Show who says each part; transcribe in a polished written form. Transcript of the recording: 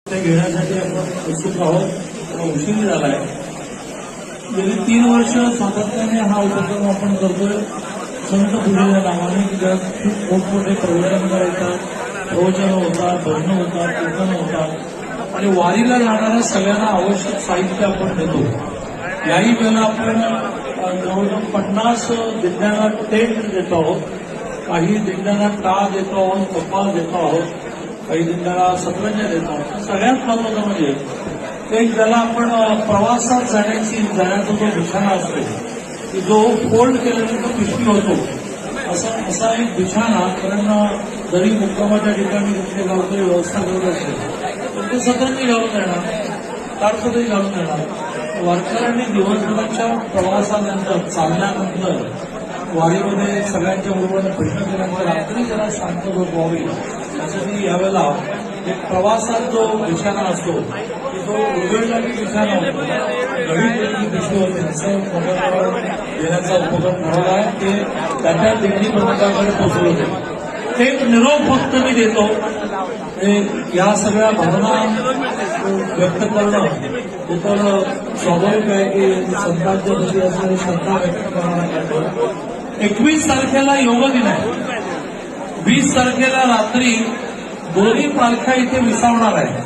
Speaker 1: ते घेण्यासाठी आपण उत्सुक आहोत. उशीर झालाय. गेली 3 वर्ष सातत्याने हा उपक्रम आपण करतोय संत पूजेच्या नावाने. ज्यात खूप मोठमोठे प्रवचन येतात, प्रवचन होतात, भजन होतात, कीर्तन होतात आणि वारीला जाणाऱ्या सगळ्यांना आवश्यक साहित्य आपण देतो. याही वेळेला आपण जवळजवळ 50 दिंड्यांना टेंट देतो आहोत, काही दिंड्यांना टाळ देतो आहोत, कपाल देतो आहोत, काही दिंड्याला सतरंजा देतो आहोत. सगळ्यात महत्वाचं म्हणजे एक ज्याला आपण प्रवासात जाण्याचा जो बिछाना असतो की जो फोल्ड केल्यानंतर पिशवी होतो असा एक बिछाना. कारण जरी मुक्कामाच्या ठिकाणी कुठले गावकरी व्यवस्था करत असेल तर ते सतरंजी घालून येणार, ताडपत्री घालून येणार. वारकऱ्यांनी दिवसभराच्या प्रवासानंतर चालल्यानंतर वारीमध्ये सगळ्यांच्या बरोबर भेटणं केल्यानंतर रात्री जरा शांत व्हावी यासाठी यावेळेला एक प्रवासात जो बिछाना असतो तो उघडलेला बिछाना होतो, घडी पिशवी होते असं देण्याचा उपक्रम ठरवला आहे. ते त्याच्या दिंडी प्रमुखाकडे पोहोचवलं होते. एक निरोप फक्त मी देतो. या सगळ्या भावना व्यक्त करणं हे तर स्वाभाविक आहे की संतांच्या प्रती असणारी श्रद्धा व्यक्त करणारा करतो. 21 तारखेला योग दिन आहे. 20 तारखेला रात्री दोन्ही पालख्या इथे विसावणार आहे.